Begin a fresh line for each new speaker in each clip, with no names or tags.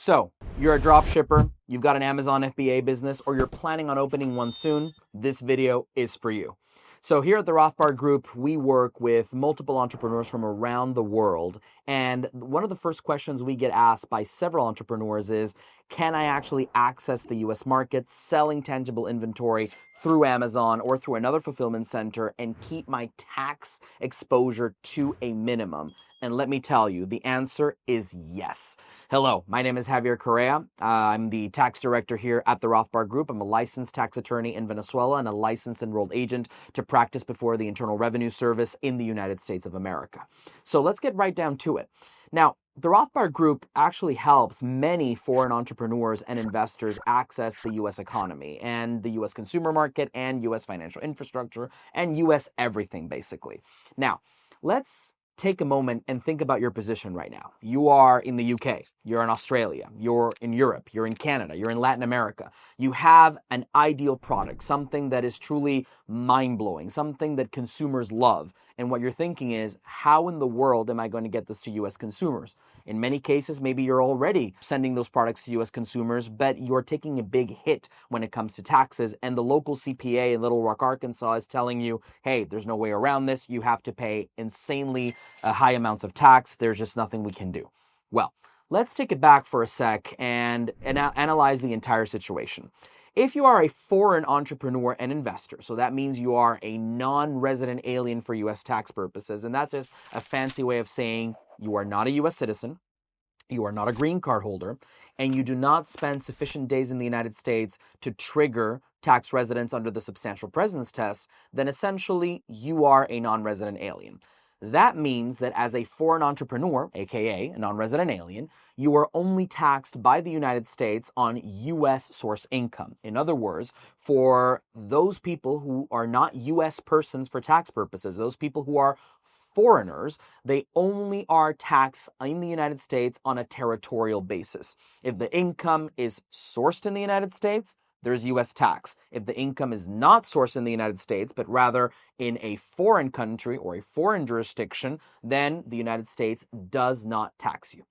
So, you're a drop shipper, you've got an Amazon FBA business, or you're planning on opening one soon, this video is for you. So here at the Rothbard Group, we work with multiple entrepreneurs from around the world. And one of the first questions we get asked by several entrepreneurs is, can I actually access the US market selling tangible inventory through Amazon or through another fulfillment center and keep my tax exposure to a minimum? And let me tell you, the answer is yes. Hello, my name is Javier Correa. I'm the tax director here at the Rothbard Group. I'm a licensed tax attorney in Venezuela and a licensed enrolled agent to practice before the Internal Revenue Service in the United States of America. So let's get right down to it. Now, the Rothbard Group actually helps many foreign entrepreneurs and investors access the U.S. economy and the U.S. consumer market and U.S. financial infrastructure and U.S. everything, basically. Now, let's take a moment and think about your position right now. You are in the UK, you're in Australia, you're in Europe, you're in Canada, you're in Latin America. You have an ideal product, something that is truly mind-blowing, something that consumers love. And what you're thinking is, how in the world am I going to get this to US consumers? In many cases, maybe you're already sending those products to US consumers, but you're taking a big hit when it comes to taxes. And the local CPA in Little Rock, Arkansas is telling you, hey, there's no way around this. You have to pay insanely high amounts of tax. There's just nothing we can do. Well, let's take it back for a sec and analyze the entire situation. If you are a foreign entrepreneur and investor, so that means you are a non-resident alien for U.S. tax purposes, and that's just a fancy way of saying you are not a U.S. citizen, you are not a green card holder, and you do not spend sufficient days in the United States to trigger tax residence under the substantial presence test, then essentially you are a non-resident alien. That means that as a foreign entrepreneur, aka a non-resident alien, you are only taxed by the United States on U.S. source income. In other words, for those people who are not U.S. persons for tax purposes, those people who are foreigners, they only are taxed in the United States on a territorial basis. If the income is sourced in the United States, there's U.S. tax. If the income is not sourced in the United States, but rather in a foreign country or a foreign jurisdiction, then the United States does not tax you.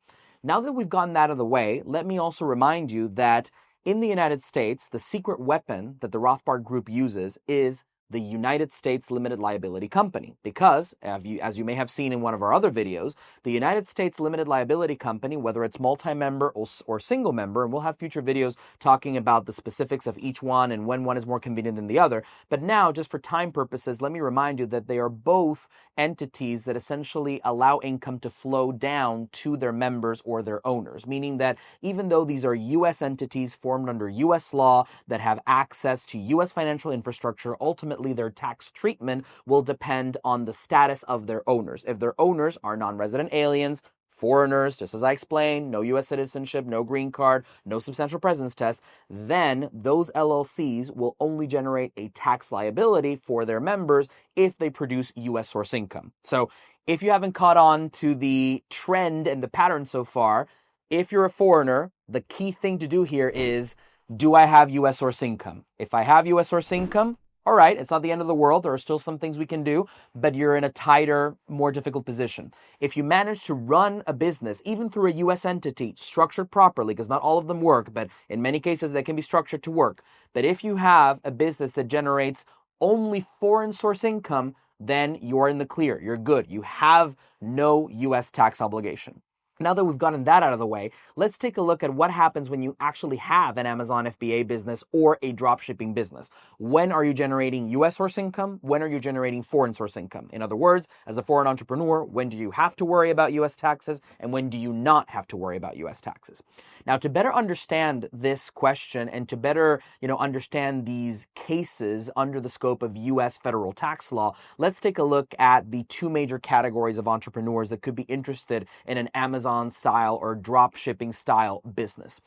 Now that we've gotten that out of the way, let me also remind you that in the United States, the secret weapon that the Rothbard Group uses is the United States Limited Liability Company, because, as you may have seen in one of our other videos, the United States Limited Liability Company, whether it's multi-member or single member, and we'll have future videos talking about the specifics of each one and when one is more convenient than the other, but now, just for time purposes, let me remind you that they are both entities that essentially allow income to flow down to their members or their owners, meaning that even though these are U.S. entities formed under U.S. law that have access to U.S. financial infrastructure, ultimately their tax treatment will depend on the status of their owners. If their owners are non-resident aliens, foreigners, just as I explained, no U.S. citizenship, no green card, no substantial presence test, then those LLCs will only generate a tax liability for their members if they produce U.S. source income. So if you haven't caught on to the trend and the pattern so far, if you're a foreigner, the key thing to do here is, do I have U.S. source income? If I have U.S. source income, all right, it's not the end of the world. There are still some things we can do, but you're in a tighter, more difficult position. If you manage to run a business, even through a U.S. entity, structured properly, because not all of them work, but in many cases they can be structured to work. But if you have a business that generates only foreign source income, then you're in the clear. You're good. You have no U.S. tax obligation. Now that we've gotten that out of the way, let's take a look at what happens when you actually have an Amazon FBA business or a dropshipping business. When are you generating U.S. source income? When are you generating foreign source income? In other words, as a foreign entrepreneur, when do you have to worry about U.S. taxes and when do you not have to worry about U.S. taxes? Now, to better understand this question and to better, understand these cases under the scope of U.S. federal tax law, let's take a look at the two major categories of entrepreneurs that could be interested in an Amazon style or drop shipping style business.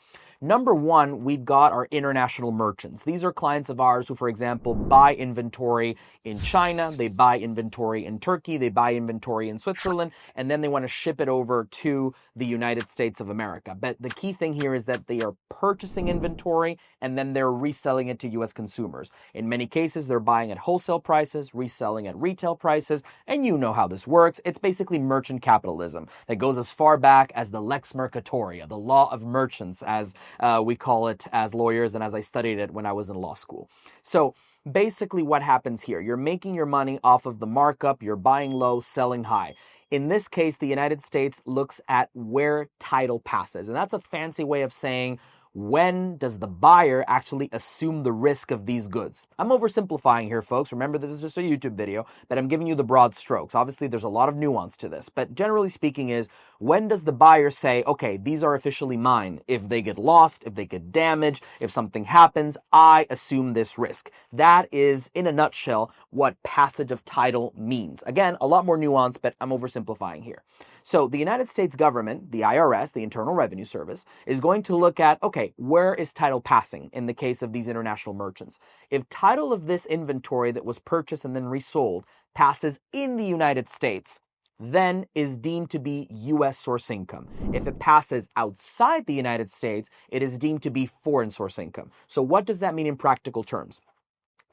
Number one, we've got our international merchants. These are clients of ours who, for example, buy inventory in China, they buy inventory in Turkey, they buy inventory in Switzerland, and then they want to ship it over to the United States of America. But the key thing here is that they are purchasing inventory and then they're reselling it to U.S. consumers. In many cases, they're buying at wholesale prices, reselling at retail prices, and you know how this works. It's basically merchant capitalism that goes as far back back as the lex mercatoria, the law of merchants, as we call it as lawyers and as I studied it when I was in law school. So basically what happens here, you're making your money off of the markup, you're buying low, selling high. In this case, the United States looks at where title passes, and that's a fancy way of saying when does the buyer actually assume the risk of these goods? I'm oversimplifying here, folks. Remember, this is just a YouTube video, but I'm giving you the broad strokes. Obviously, there's a lot of nuance to this, but generally speaking is, when does the buyer say, okay, these are officially mine? If they get lost, if they get damaged, if something happens, I assume this risk. That is, in a nutshell, what passage of title means. Again, a lot more nuance, but I'm oversimplifying here. So the United States government, the IRS, the Internal Revenue Service, is going to look at, okay, where is title passing in the case of these international merchants? If title of this inventory that was purchased and then resold passes in the United States, then is deemed to be U.S. source income. If it passes outside the United States, it is deemed to be foreign source income. So what does that mean in practical terms?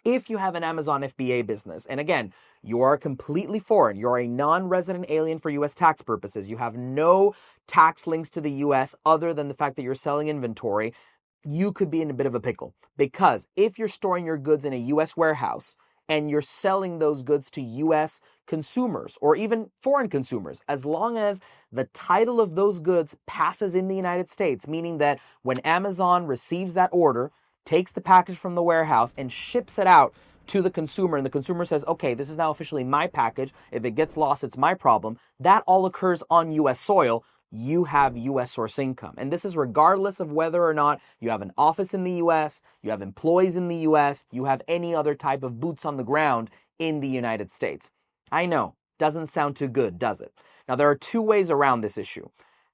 If you have an Amazon FBA business, and again, you are completely foreign, you're a non-resident alien for U.S. tax purposes, you have no tax links to the U.S. other than the fact that you're selling inventory, you could be in a bit of a pickle. Because if you're storing your goods in a U.S. warehouse and you're selling those goods to U.S. consumers or even foreign consumers, as long as the title of those goods passes in the United States, meaning that when Amazon receives that order, takes the package from the warehouse and ships it out to the consumer, and the consumer says, okay, this is now officially my package. If it gets lost, it's my problem. That all occurs on U.S. soil. You have U.S. source income. And this is regardless of whether or not you have an office in the U.S., you have employees in the U.S., you have any other type of boots on the ground in the United States. I know, doesn't sound too good, does it? Now, there are two ways around this issue.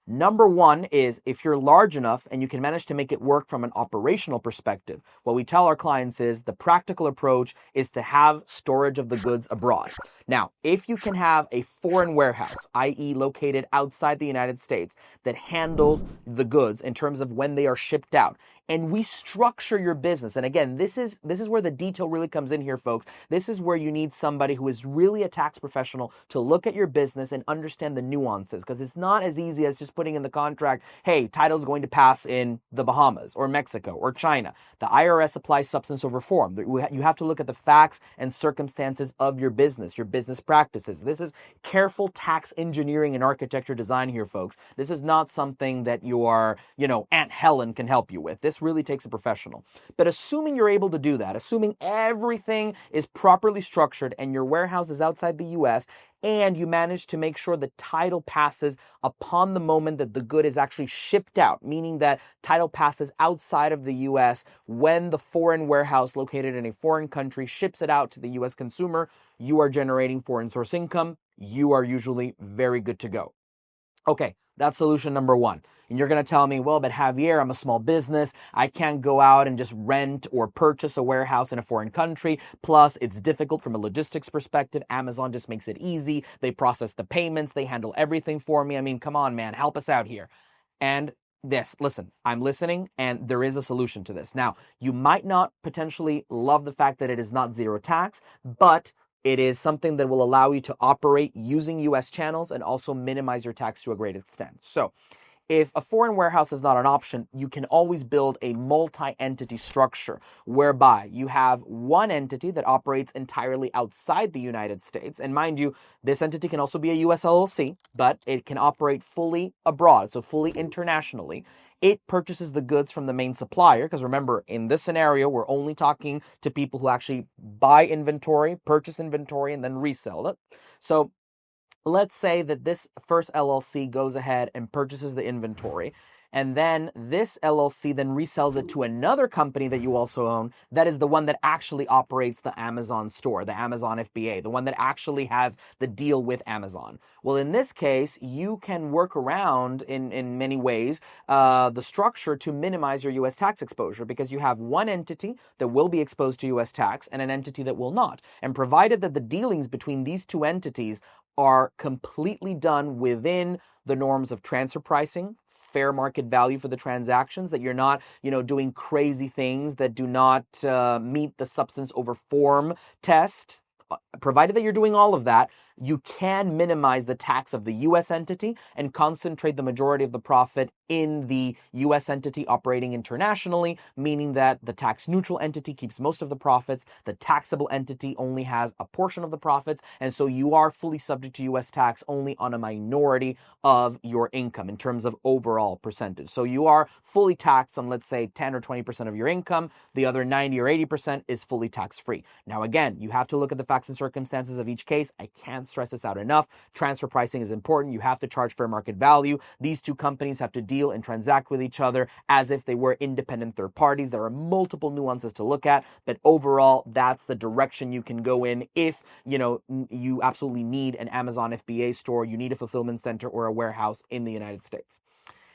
Number one is if you're large enough and you can manage to make it work from an operational perspective, what we tell our clients is the practical approach is to have storage of the goods abroad. Now, if you can have a foreign warehouse, i.e. located outside the United States, that handles the goods in terms of when they are shipped out, and we structure your business. And again, this is where the detail really comes in here, folks. This is where you need somebody who is really a tax professional to look at your business and understand the nuances, because it's not as easy as just putting in the contract, hey, title's going to pass in the Bahamas or Mexico or China. The IRS applies substance over form. You have to look at the facts and circumstances of your business practices. This is careful tax engineering and architecture design here, folks. This is not something that your, Aunt Helen can help you with. This really takes a professional. But assuming you're able to do that, assuming everything is properly structured and your warehouse is outside the U.S., and you manage to make sure the title passes upon the moment that the good is actually shipped out, meaning that title passes outside of the U.S. when the foreign warehouse located in a foreign country ships it out to the U.S. consumer, you are generating foreign source income. You are usually very good to go. Okay, that's solution number one. And you're going to tell me, well, but Javier, I'm a small business. I can't go out and just rent or purchase a warehouse in a foreign country. Plus, it's difficult from a logistics perspective. Amazon just makes it easy. They process the payments. They handle everything for me. I mean, come on, man, help us out here. And listen, I'm listening, and there is a solution to this. Now, you might not potentially love the fact that it is not zero tax, but it is something that will allow you to operate using U.S. channels and also minimize your tax to a great extent. So if a foreign warehouse is not an option, you can always build a multi-entity structure whereby you have one entity that operates entirely outside the United States. And mind you, this entity can also be a U.S. LLC, but it can operate fully abroad, so fully internationally. It purchases the goods from the main supplier, because remember, in this scenario, we're only talking to people who actually buy inventory, purchase inventory, and then resell it. So let's say that this first LLC goes ahead and purchases the inventory, and then this LLC then resells it to another company that you also own, that is the one that actually operates the Amazon store, the Amazon FBA, the one that actually has the deal with Amazon. Well, in this case, you can work around in many ways the structure to minimize your U.S. tax exposure, because you have one entity that will be exposed to U.S. tax and an entity that will not. And provided that the dealings between these two entities are completely done within the norms of transfer pricing, fair market value for the transactions, that you're not, doing crazy things that do not meet the substance over form test, provided that you're doing all of that, you can minimize the tax of the U.S. entity and concentrate the majority of the profit in the U.S. entity operating internationally, meaning that the tax-neutral entity keeps most of the profits, the taxable entity only has a portion of the profits, and so you are fully subject to U.S. tax only on a minority of your income in terms of overall percentage. So you are fully taxed on, let's say, 10 or 20% of your income. The other 90 or 80% is fully tax-free. Now, again, you have to look at the facts and circumstances of each case. I can't stress this out enough. Transfer pricing is important. You have to charge fair market value. These two companies have to deal and transact with each other as if they were independent third parties. There are multiple nuances to look at, but overall, that's the direction you can go in if, you absolutely need an Amazon FBA store, you need a fulfillment center or a warehouse in the United States.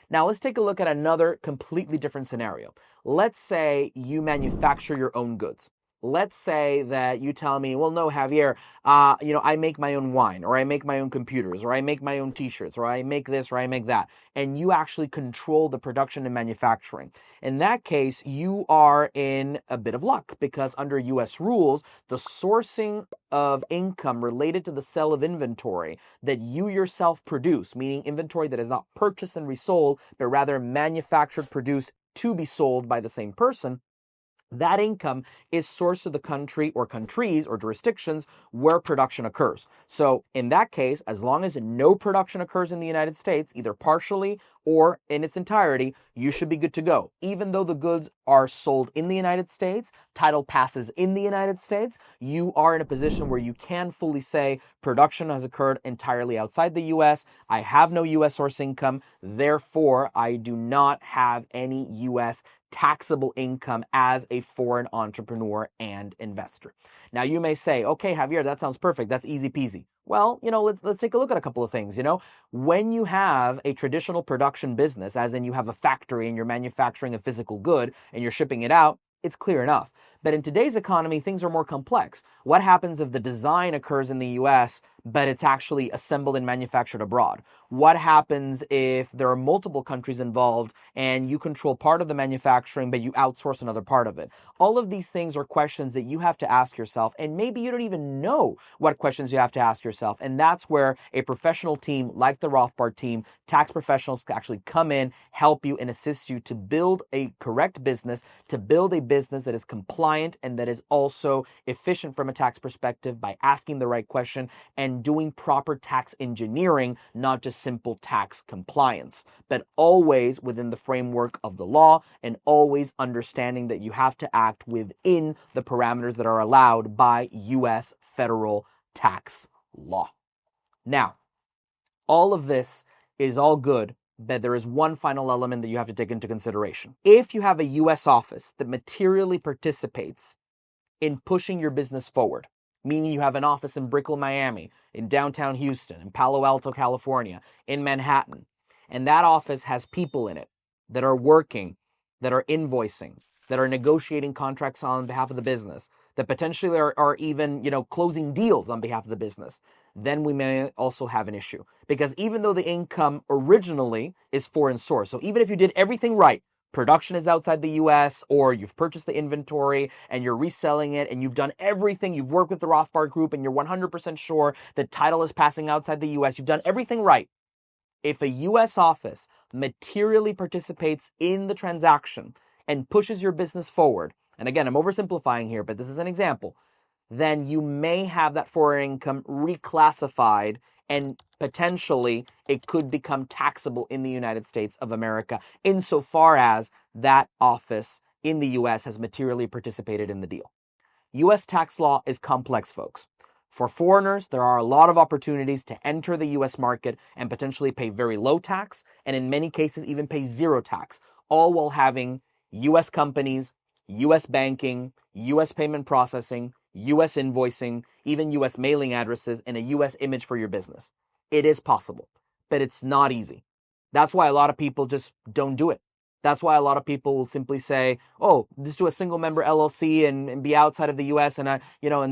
Now, let's take a look at another completely different scenario. Let's say you manufacture your own goods. Let's say that you tell me, well, no, Javier, I make my own wine, or I make my own computers, or I make my own t-shirts, or I make this, or I make that. And you actually control the production and manufacturing. In that case, you are in a bit of luck because under US rules, the sourcing of income related to the sale of inventory that you yourself produce, meaning inventory that is not purchased and resold, but rather manufactured, produced to be sold by the same person, that income is sourced to the country or countries or jurisdictions where production occurs. So in that case, as long as no production occurs in the United States, either partially or in its entirety, you should be good to go. Even though the goods are sold in the United States, title passes in the United States, you are in a position where you can fully say production has occurred entirely outside the US. I have no US source income. Therefore, I do not have any US taxable income as a foreign entrepreneur and investor. Now, you may say, okay, Javier, that sounds perfect. That's easy peasy. Well, let's take a look at a couple of things. When you have a traditional production business, as in you have a factory and you're manufacturing a physical good and you're shipping it out, it's clear enough. But in today's economy, things are more complex. What happens if the design occurs in the US, but it's actually assembled and manufactured abroad? What happens if there are multiple countries involved and you control part of the manufacturing, but you outsource another part of it? All of these things are questions that you have to ask yourself, and maybe you don't even know what questions you have to ask yourself. And that's where a professional team like the Rothbard team, tax professionals, can actually come in, help you, and assist you to build a correct business, to build a business that is compliant and that is also efficient from a tax perspective by asking the right question and doing proper tax engineering, not just simple tax compliance, but always within the framework of the law and always understanding that you have to act within the parameters that are allowed by U.S. federal tax law. Now, all of this is all good, but there is one final element that you have to take into consideration. If you have a U.S. office that materially participates in pushing your business forward, meaning you have an office in Brickell, Miami, in downtown Houston, in Palo Alto, California, in Manhattan, and that office has people in it that are working, that are invoicing, that are negotiating contracts on behalf of the business, that potentially are even, closing deals on behalf of the business, then we may also have an issue. Because even though the income originally is foreign source, so even if you did everything right, production is outside the US, or you've purchased the inventory and you're reselling it and you've done everything, you've worked with the Rothbard Group and you're 100% sure that title is passing outside the US, you've done everything right. If a US office materially participates in the transaction and pushes your business forward, and again, I'm oversimplifying here, but this is an example, then you may have that foreign income reclassified and potentially it could become taxable in the United States of America insofar as that office in the US has materially participated in the deal. US tax law is complex, folks. For foreigners, there are a lot of opportunities to enter the US market and potentially pay very low tax, and in many cases even pay zero tax, all while having US companies, US banking, US payment processing, US invoicing, even US mailing addresses, and a US image for your business. It is possible, but it's not easy. That's why a lot of people just don't do it. That's why a lot of people will simply say, oh, just do a single member LLC and be outside of the US and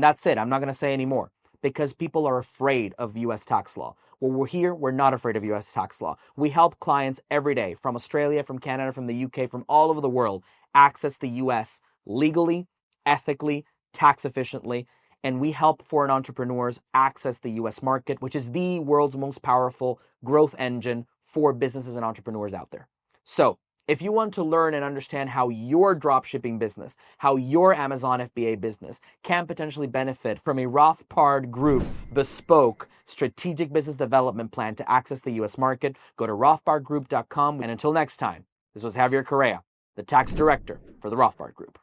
that's it. I'm not going to say anymore, because people are afraid of US tax law. Well, we're here, we're not afraid of US tax law. We help clients every day from Australia, from Canada, from the UK, from all over the world access the US legally, ethically, tax efficiently, and we help foreign entrepreneurs access the US market, which is the world's most powerful growth engine for businesses and entrepreneurs out there. So, if you want to learn and understand how your dropshipping business, how your Amazon FBA business can potentially benefit from a Rothbard Group bespoke strategic business development plan to access the US market, go to rothbardgroup.com. And until next time, this was Javier Correa, the tax director for the Rothbard Group.